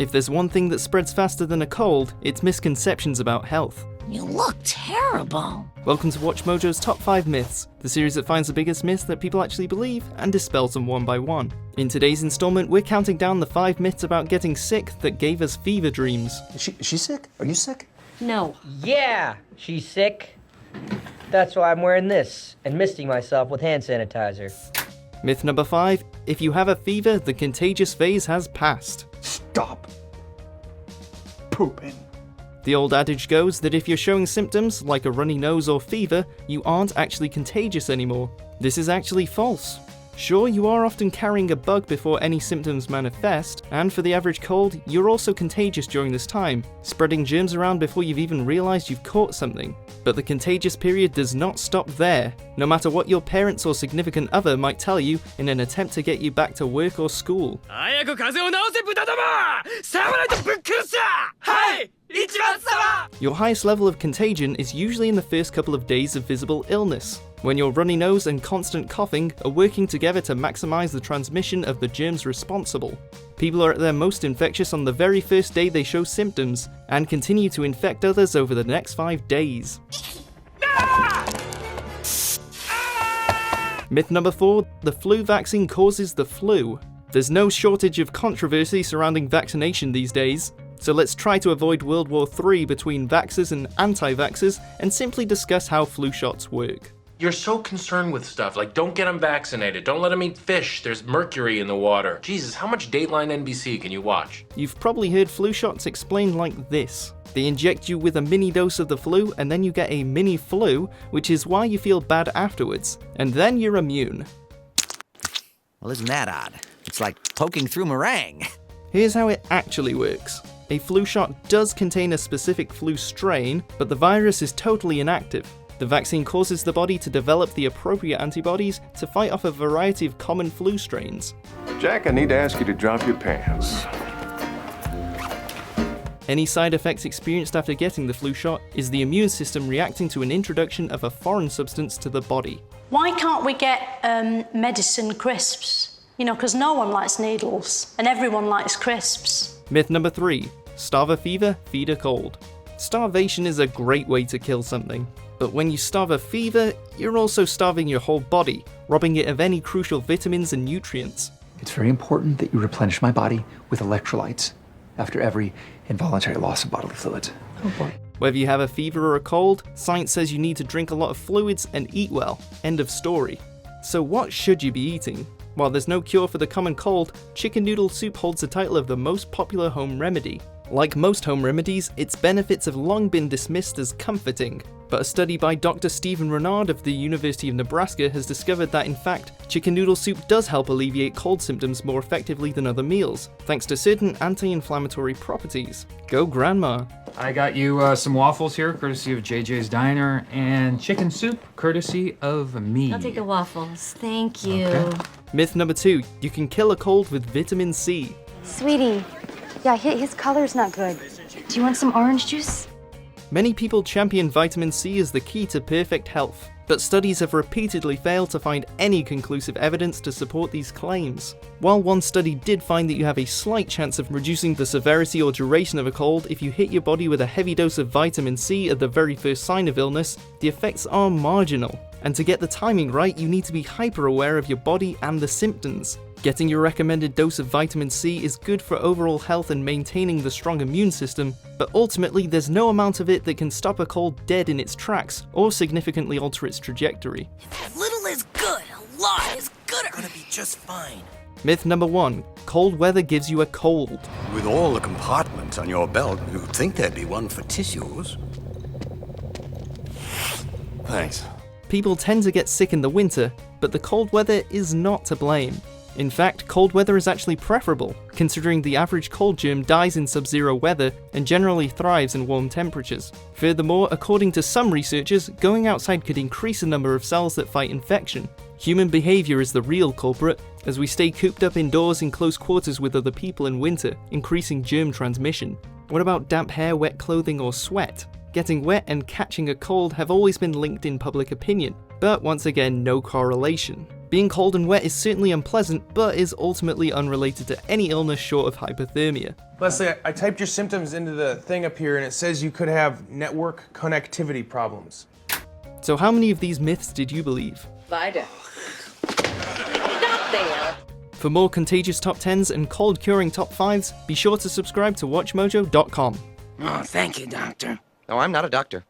If there's one thing that spreads faster than a cold, it's misconceptions about health. You look terrible. Welcome to WatchMojo's Top 5 Myths, the series that finds the biggest myths that people actually believe and dispels them one by one. In today's installment, we're counting down the 5 myths about getting sick that gave us fever dreams. Is she sick? Are you sick? No. Yeah, she's sick. That's why I'm wearing this and misting myself with hand sanitizer. Myth number 5, if you have a fever, the contagious phase has passed. Stop pooping. The old adage goes that if you're showing symptoms, like a runny nose or fever, you aren't actually contagious anymore. This is actually false. Sure, you are often carrying a bug before any symptoms manifest, and for the average cold, you're also contagious during this time, spreading germs around before you've even realized you've caught something. But the contagious period does not stop there, no matter what your parents or significant other might tell you in an attempt to get you back to work or school. Your highest level of contagion is usually in the first couple of days of visible illness, when your runny nose and constant coughing are working together to maximize the transmission of the germs responsible. People are at their most infectious on the very first day they show symptoms, and continue to infect others over the next 5 days. Myth number 4, the flu vaccine causes the flu. There's no shortage of controversy surrounding vaccination these days, so let's try to avoid World War III between vaxxers and anti-vaxxers and simply discuss how flu shots work. You're so concerned with stuff, like don't get them vaccinated, don't let them eat fish, there's mercury in the water. Jesus, how much Dateline NBC can you watch? You've probably heard flu shots explained like this. They inject you with a mini dose of the flu and then you get a mini flu, which is why you feel bad afterwards, and then you're immune. Well, isn't that odd? It's like poking through meringue. Here's how it actually works. A flu shot does contain a specific flu strain, but the virus is totally inactive. The vaccine causes the body to develop the appropriate antibodies to fight off a variety of common flu strains. Jack, I need to ask you to drop your pants. Any side effects experienced after getting the flu shot is the immune system reacting to an introduction of a foreign substance to the body. Why can't we get medicine crisps? You know, because no one likes needles, and everyone likes crisps. Myth number 3, starve a fever, feed a cold. Starvation is a great way to kill something. But when you starve a fever, you're also starving your whole body, robbing it of any crucial vitamins and nutrients. It's very important that you replenish my body with electrolytes after every involuntary loss of bodily fluids. Oh boy. Whether you have a fever or a cold, science says you need to drink a lot of fluids and eat well. End of story. So what should you be eating? While there's no cure for the common cold, chicken noodle soup holds the title of the most popular home remedy. Like most home remedies, its benefits have long been dismissed as comforting, but a study by Dr. Stephen Renard of the University of Nebraska has discovered that in fact, chicken noodle soup does help alleviate cold symptoms more effectively than other meals, thanks to certain anti-inflammatory properties. Go grandma! I got you some waffles here, courtesy of JJ's Diner, and chicken soup, courtesy of me. I'll take the waffles. Thank you. Okay. Myth number 2, you can kill a cold with vitamin C. Sweetie, yeah, his color's not good. Do you want some orange juice? Many people champion vitamin C as the key to perfect health, but studies have repeatedly failed to find any conclusive evidence to support these claims. While one study did find that you have a slight chance of reducing the severity or duration of a cold if you hit your body with a heavy dose of vitamin C at the very first sign of illness, the effects are marginal. And to get the timing right, you need to be hyper aware of your body and the symptoms. Getting your recommended dose of vitamin C is good for overall health and maintaining the strong immune system, but ultimately there's no amount of it that can stop a cold dead in its tracks or significantly alter its trajectory. If a little is good, a lot is gooder. Gonna be just fine. Myth number 1, cold weather gives you a cold. With all the compartments on your belt, you'd think there'd be one for tissues. Thanks. People tend to get sick in the winter, but the cold weather is not to blame. In fact, cold weather is actually preferable, considering the average cold germ dies in sub-zero weather and generally thrives in warm temperatures. Furthermore, according to some researchers, going outside could increase the number of cells that fight infection. Human behaviour is the real culprit, as we stay cooped up indoors in close quarters with other people in winter, increasing germ transmission. What about damp hair, wet clothing, or sweat? Getting wet and catching a cold have always been linked in public opinion, but once again, no correlation. Being cold and wet is certainly unpleasant, but is ultimately unrelated to any illness short of hypothermia. Leslie, I typed your symptoms into the thing up here and it says you could have network connectivity problems. So how many of these myths did you believe? Vida. Not there. For more contagious top 10s and cold curing top 5s, be sure to subscribe to WatchMojo.com. Oh, thank you, doctor. No, I'm not a doctor.